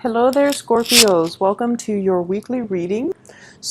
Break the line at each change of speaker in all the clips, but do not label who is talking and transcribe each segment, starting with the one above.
Hello there, Scorpios. Welcome to your weekly reading.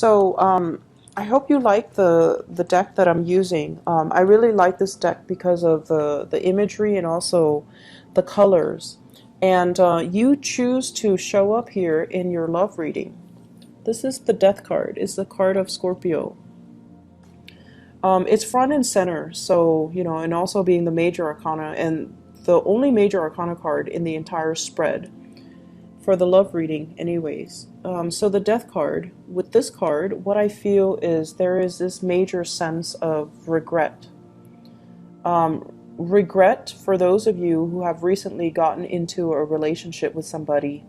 I hope you like the deck that I'm using. I really like this deck because of the imagery and also the colors. And you choose to show up here in your love reading. This is the Death card. It's the card of Scorpio. It's front and center, so, and also being the major arcana and the only major arcana card in the entire spread for the love reading anyways. So the Death card, with this card, what I feel is there is this major sense of regret. Regret for those of you who have recently gotten into a relationship with somebody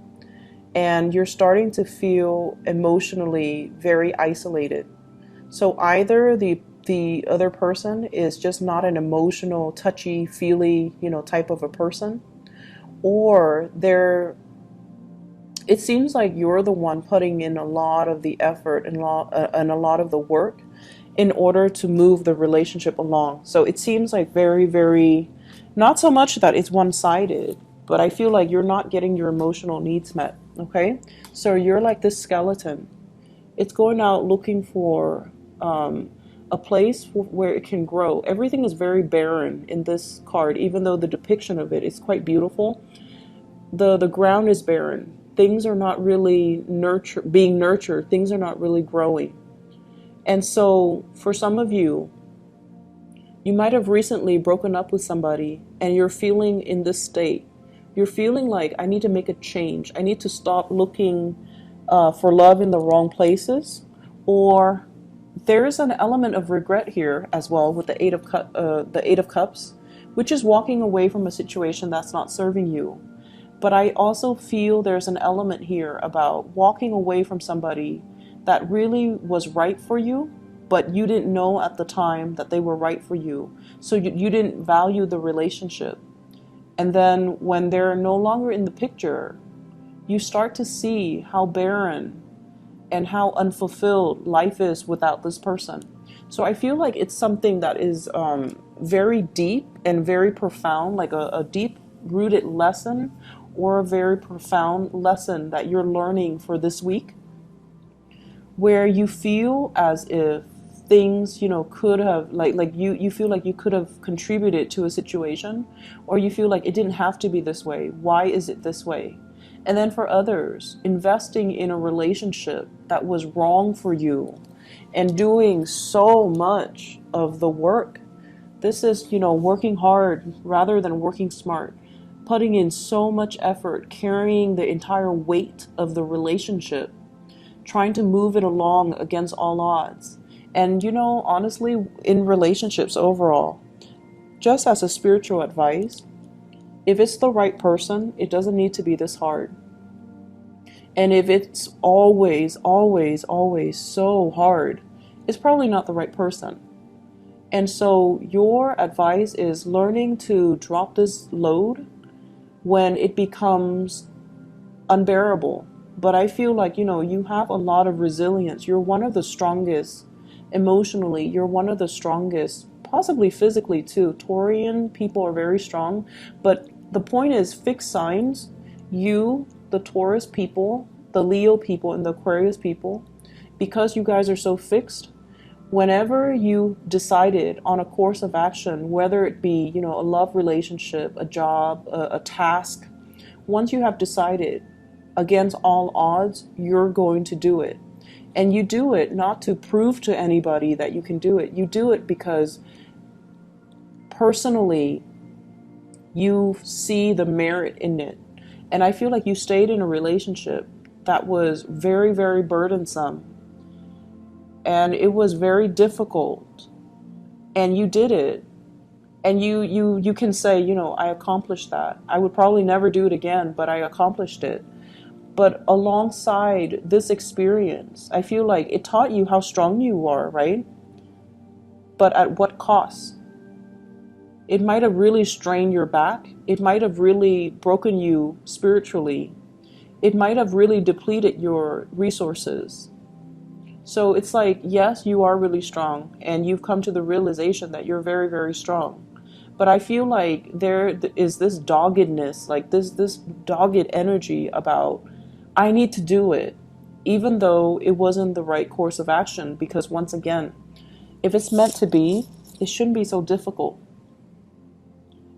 and you're starting to feel emotionally very isolated. So either the other person is just not an emotional, touchy-feely, type of a person, or it seems like you're the one putting in a lot of the effort and a lot of the work in order to move the relationship along. So it seems like very, very, not so much that it's one-sided, but I feel like you're not getting your emotional needs met, okay? So you're like this skeleton. It's going out looking for a place where it can grow. Everything is very barren in this card, even though the depiction of it is quite beautiful. The ground is barren. Things are not really being nurtured. Things are not really growing. And so for some of you, you might have recently broken up with somebody and you're feeling in this state. You're feeling like, I need to make a change. I need to stop looking for love in the wrong places. Or there's an element of regret here as well with the Eight of Cups, which is walking away from a situation that's not serving you. But I also feel there's an element here about walking away from somebody that really was right for you, but you didn't know at the time that they were right for you. So you didn't value the relationship. And then when they're no longer in the picture, you start to see how barren and how unfulfilled life is without this person. So I feel like it's something that is very deep and very profound, like a deep-rooted lesson or a very profound lesson that you're learning for this week, where you feel as if things, could have, you feel like you could have contributed to a situation, or you feel like it didn't have to be this way. Why is it this way? And then for others, investing in a relationship that was wrong for you and doing so much of the work. This is, working hard rather than working smart. Putting in so much effort, carrying the entire weight of the relationship, trying to move it along against all odds. And, honestly, in relationships overall, just as a spiritual advice, if it's the right person, it doesn't need to be this hard. And if it's always, always, always so hard, it's probably not the right person. And so your advice is learning to drop this load when it becomes unbearable. But I feel like, you have a lot of resilience. You're one of the strongest emotionally. You're one of the strongest, possibly physically too. Taurian people are very strong. But the point is, fixed signs, you, the Taurus people, the Leo people, and the Aquarius people, because you guys are so fixed, whenever you decided on a course of action, whether it be, a love relationship, a job, a task, once you have decided against all odds, you're going to do it. And you do it not to prove to anybody that you can do it. You do it because personally, you see the merit in it. And I feel like you stayed in a relationship that was very, very burdensome. And it was very difficult. And you did it. And you can say, I accomplished that. I would probably never do it again, but I accomplished it. But alongside this experience, I feel like it taught you how strong you are, right? But at what cost? It might have really strained your back. It might have really broken you spiritually. It might have really depleted your resources. So it's like, yes, you are really strong, and you've come to the realization that you're very, very strong. But I feel like there is this doggedness, like this dogged energy about I need to do it, even though it wasn't the right course of action, because once again, if it's meant to be, it shouldn't be so difficult.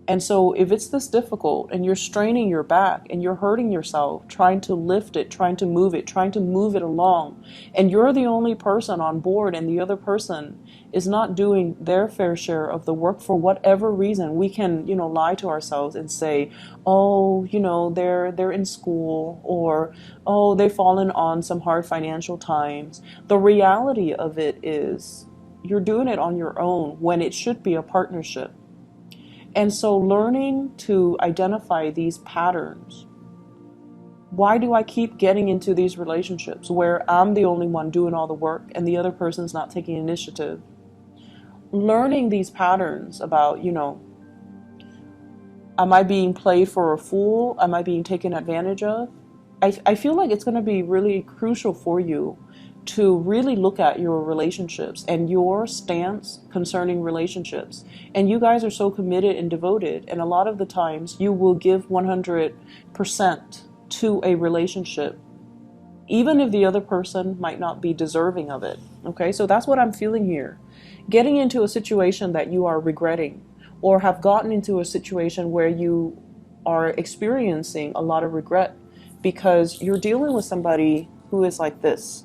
And so if it's this difficult and you're straining your back and you're hurting yourself, trying to lift it, trying to move it, trying to move it along, and you're the only person on board and the other person is not doing their fair share of the work for whatever reason, we can, lie to ourselves and say, oh, they're in school, or, oh, they've fallen on some hard financial times. The reality of it is you're doing it on your own when it should be a partnership. And so learning to identify these patterns. Why do I keep getting into these relationships where I'm the only one doing all the work and the other person's not taking initiative? Learning these patterns about, am I being played for a fool? Am I being taken advantage of? I feel like it's going to be really crucial for you to really look at your relationships and your stance concerning relationships. And you guys are so committed and devoted, and a lot of the times you will give 100% to a relationship, even if the other person might not be deserving of it. Okay, so that's what I'm feeling here. Getting into a situation that you are regretting, or have gotten into a situation where you are experiencing a lot of regret because you're dealing with somebody who is like this.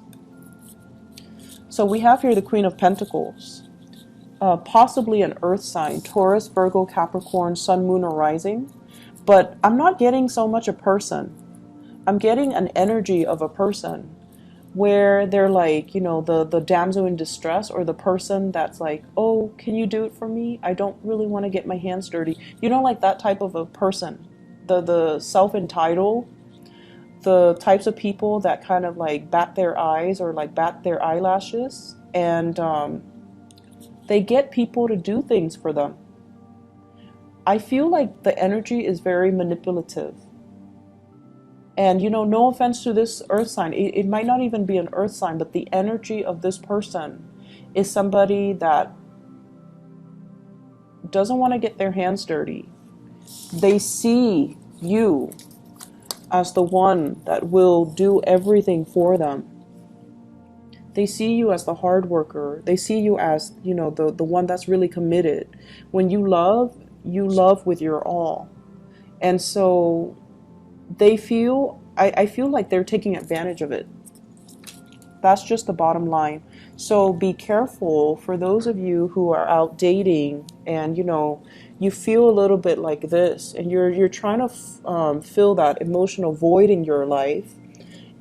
So we have here the Queen of Pentacles, possibly an earth sign, Taurus, Virgo, Capricorn, Sun, Moon, or Rising. But I'm not getting so much a person. I'm getting an energy of a person where they're like, the damsel in distress, or the person that's like, oh, can you do it for me? I don't really want to get my hands dirty. Like that type of a person, the self-entitled, the types of people that kind of like bat their eyes or like bat their eyelashes, and they get people to do things for them. I feel like the energy is very manipulative. And no offense to this earth sign, it might not even be an earth sign, but the energy of this person is somebody that doesn't want to get their hands dirty. They see you as the one that will do everything for them. They see you as the hard worker. They see you as, the one that's really committed. When you love with your all. And so they feel, I feel like they're taking advantage of it. That's just the bottom line. So be careful for those of you who are out dating and, you feel a little bit like this, and you're trying to fill that emotional void in your life,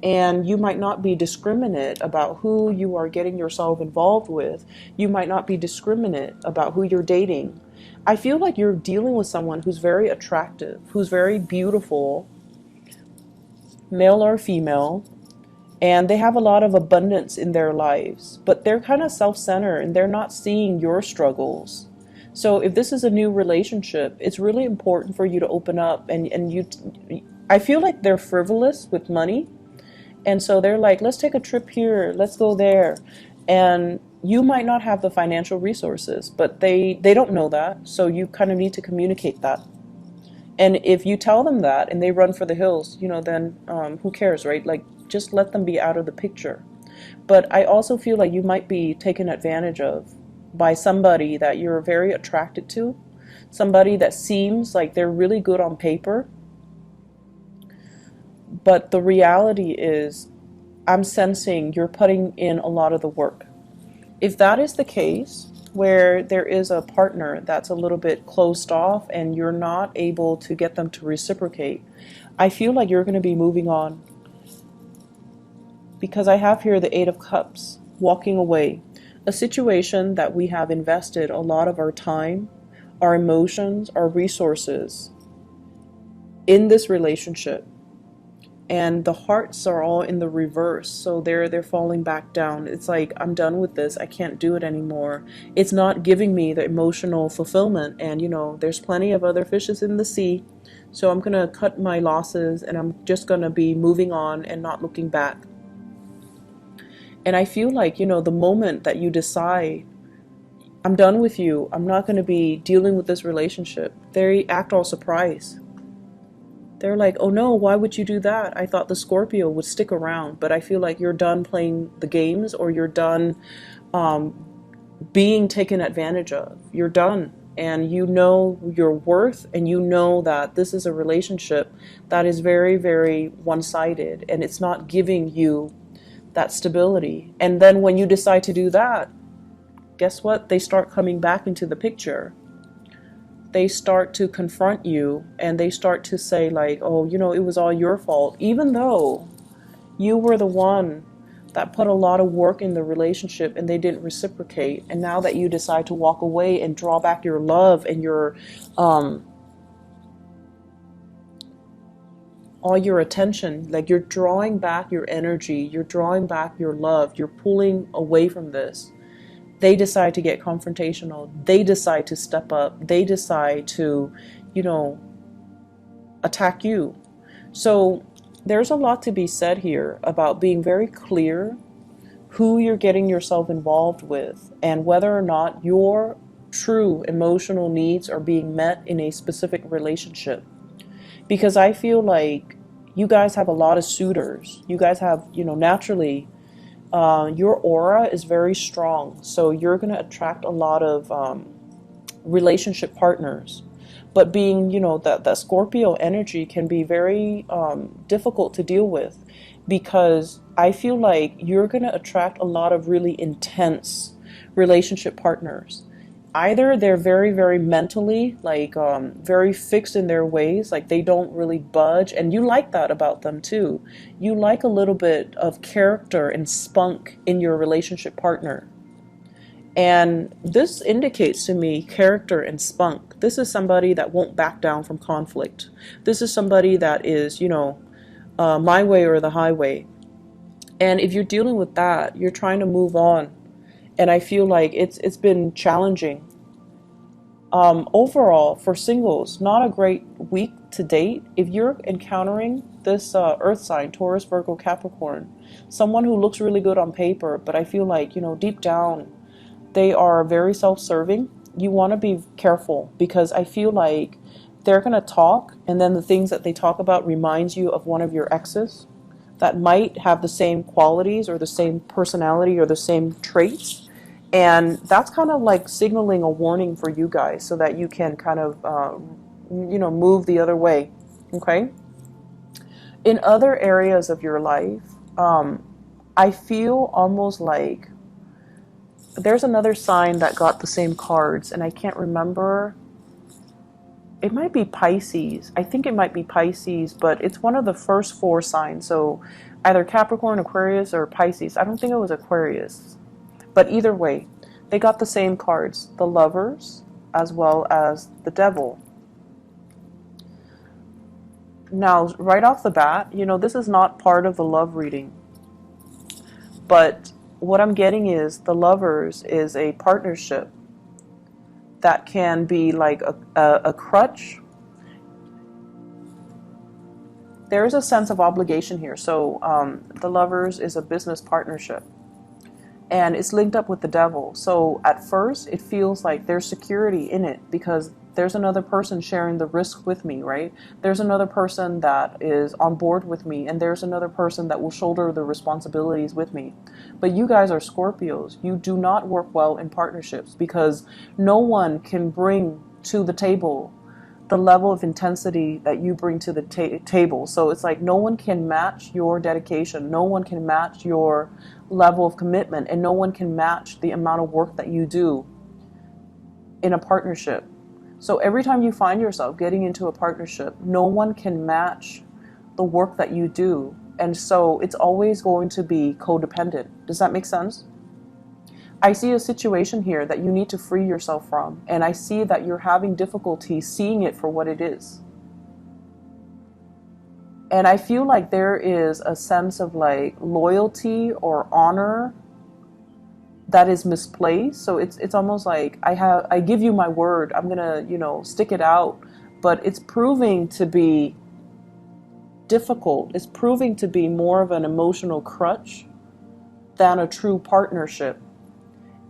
and you might not be discriminate about who you are getting yourself involved with. You might not be discriminate about who you're dating. I feel like you're dealing with someone who's very attractive, who's very beautiful, male or female, and they have a lot of abundance in their lives, but they're kind of self-centered and they're not seeing your struggles. So if this is a new relationship, it's really important for you to open up, I feel like they're frivolous with money. And so they're like, let's take a trip here, let's go there. And you might not have the financial resources, but they don't know that. So you kind of need to communicate that. And if you tell them that and they run for the hills, then who cares, right? Like, just let them be out of the picture. But I also feel like you might be taken advantage of by somebody that you're very attracted to, somebody that seems like they're really good on paper. But the reality is, I'm sensing you're putting in a lot of the work. If that is the case, where there is a partner that's a little bit closed off and you're not able to get them to reciprocate, I feel like you're going to be moving on. Because I have here the Eight of Cups, walking away. A situation that we have invested a lot of our time, our emotions, our resources in this relationship. And the hearts are all in the reverse, so they're falling back down. It's like, I'm done with this, I can't do it anymore. It's not giving me the emotional fulfillment, and there's plenty of other fishes in the sea, so I'm gonna cut my losses and I'm just gonna be moving on and not looking back. And I feel like, the moment that you decide, I'm done with you, I'm not gonna be dealing with this relationship, they act all surprised. They're like, oh no, why would you do that? I thought the Scorpio would stick around, but I feel like you're done playing the games, or you're done being taken advantage of. You're done. And you know your worth, and you know that this is a relationship that is very, very one-sided, and it's not giving you that stability. And then when you decide to do that, guess what? They start coming back into the picture. They start to confront you, and they start to say like, oh, you know, it was all your fault, even though you were the one that put a lot of work in the relationship and they didn't reciprocate. And now that you decide to walk away and draw back your love and your all your attention, like you're drawing back your energy, you're drawing back your love, you're pulling away from this. They decide to get confrontational. They decide to step up. They decide to, you know, attack you. So there's a lot to be said here about being very clear who you're getting yourself involved with, and whether or not your true emotional needs are being met in a specific relationship. Because I feel like you guys have a lot of suitors. You guys have, you know, naturally, your aura is very strong. So you're going to attract a lot of relationship partners. But being, you know, that Scorpio energy can be very difficult to deal with, because I feel like you're going to attract a lot of really intense relationship partners. Either they're very, very mentally, like very fixed in their ways, like they don't really budge. And you like that about them too. You like a little bit of character and spunk in your relationship partner. And this indicates to me character and spunk. This is somebody that won't back down from conflict. This is somebody that is, you know, my way or the highway. And if you're dealing with that, you're trying to move on. And I feel like it's been challenging. Overall, for singles, not a great week to date. If you're encountering this earth sign, Taurus, Virgo, Capricorn, someone who looks really good on paper, but I feel like, you know, deep down, they are very self-serving. You want to be careful, because I feel like they're going to talk, and then the things that they talk about reminds you of one of your exes that might have the same qualities or the same personality or the same traits. And that's kind of like signaling a warning for you guys, so that you can kind of, you know, move the other way. Okay. In other areas of your life, I feel almost like there's another sign that got the same cards, and I can't remember. It might be Pisces. I think it might be Pisces, but it's one of the first four signs. So either Capricorn, Aquarius, or Pisces. I don't think it was Aquarius. But either way, they got the same cards, the Lovers as well as the Devil. Now, right off the bat, you know, this is not part of the love reading. But what I'm getting is the Lovers is a partnership that can be like a crutch. There's a sense of obligation here. So the Lovers is a business partnership, and it's linked up with the Devil. So at first it feels like there's security in it, because there's another person sharing the risk with me, right? There's another person that is on board with me, and there's another person that will shoulder the responsibilities with me. But you guys are Scorpios. You do not work well in partnerships, because no one can bring to the table the level of intensity that you bring to the table. So it's like no one can match your dedication. No one can match your level of commitment, and no one can match the amount of work that you do in a partnership. So every time you find yourself getting into a partnership, no one can match the work that you do. And so it's always going to be codependent. Does that make sense? I see a situation here that you need to free yourself from. And I see that you're having difficulty seeing it for what it is. And I feel like there is a sense of like loyalty or honor that is misplaced. So it's almost like I give you my word, I'm gonna, you know, stick it out, but it's proving to be difficult. It's proving to be more of an emotional crutch than a true partnership.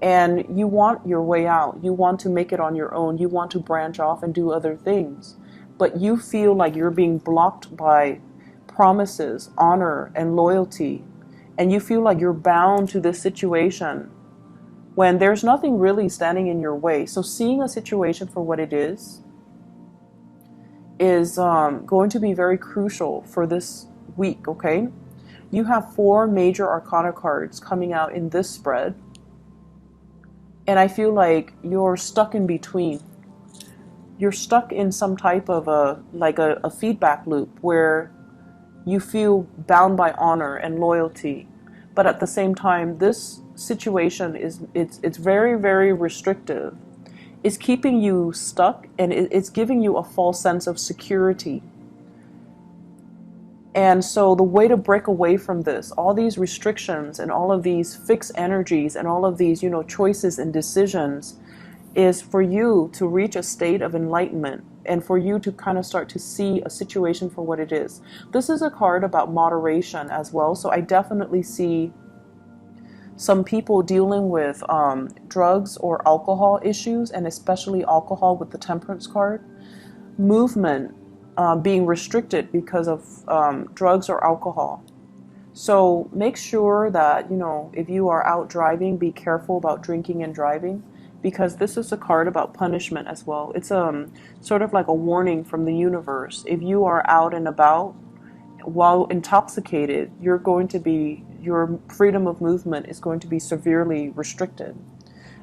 And you want your way out. You want to make it on your own. You want to branch off and do other things. but you feel like you're being blocked by promises, honor, and loyalty, and you feel like you're bound to this situation when there's nothing really standing in your way. So seeing a situation for what it is going to be very crucial for this week, okay? You have 4 major arcana cards coming out in this spread, and I feel like you're stuck in between. You're stuck in some type of a feedback loop where you feel bound by honor and loyalty, but at the same time, this situation it's very, very restrictive. It's keeping you stuck, and it's giving you a false sense of security. And so the way to break away from this, all these restrictions and all of these fixed energies and all of these, choices and decisions, is for you to reach a state of enlightenment and for you to kind of start to see a situation for what it is. This is a card about moderation as well. So I definitely see some people dealing with drugs or alcohol issues, and especially alcohol with the Temperance card. Movement being restricted because of drugs or alcohol. So make sure that, if you are out driving, be careful about drinking and driving, because this is a card about punishment as well. It's sort of like a warning from the universe. If you are out and about while intoxicated, your freedom of movement is going to be severely restricted.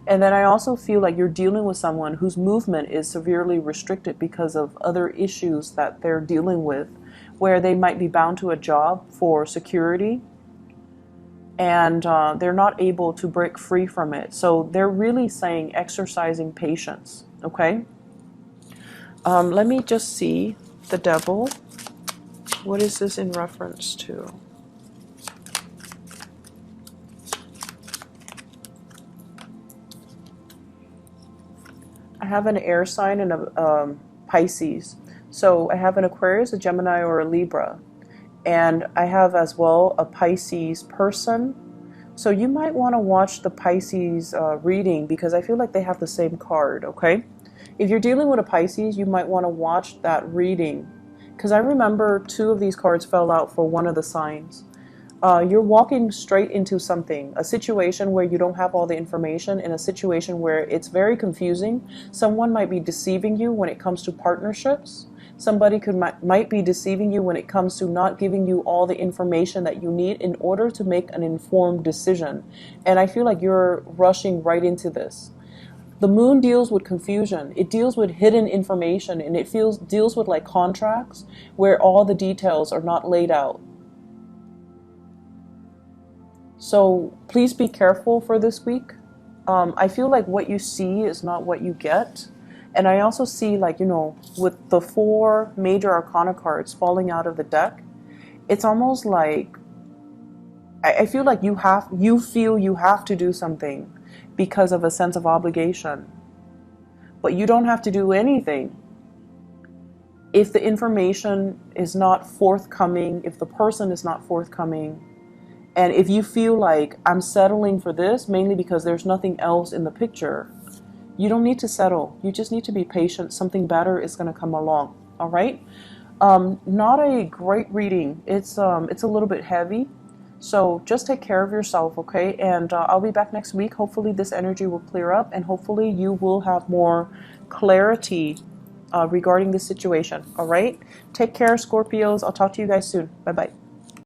And then I also feel like you're dealing with someone whose movement is severely restricted because of other issues that they're dealing with, where they might be bound to a job for security, and they're not able to break free from it. So they're really saying exercising patience, okay? Let me just see the Devil. What is this in reference to? I have an air sign and a Pisces. So I have an Aquarius, a Gemini, or a Libra. And I have as well a Pisces person. So you might want to watch the Pisces reading, because I feel like they have the same card, okay? If you're dealing with a Pisces, you might want to watch that reading, because I remember 2 of these cards fell out for one of the signs. You're walking straight into something, a situation where you don't have all the information, in a situation where it's very confusing. Someone might be deceiving you when it comes to partnerships. Somebody might be deceiving you when it comes to not giving you all the information that you need in order to make an informed decision. And I feel like you're rushing right into this. The moon deals with confusion. It deals with hidden information, and it deals with like contracts where all the details are not laid out. So please be careful for this week. I feel like what you see is not what you get. And I also see, like, with the 4 major arcana cards falling out of the deck, it's almost like, I feel like you feel you have to do something because of a sense of obligation. But you don't have to do anything. If the information is not forthcoming, if the person is not forthcoming, and if you feel like, I'm settling for this mainly because there's nothing else in the picture, you don't need to settle. You just need to be patient. Something better is going to come along. All right. Not a great reading. It's a little bit heavy. So just take care of yourself, okay? And I'll be back next week. Hopefully this energy will clear up, and hopefully you will have more clarity regarding the situation. All right. Take care, Scorpios. I'll talk to you guys soon. Bye-bye.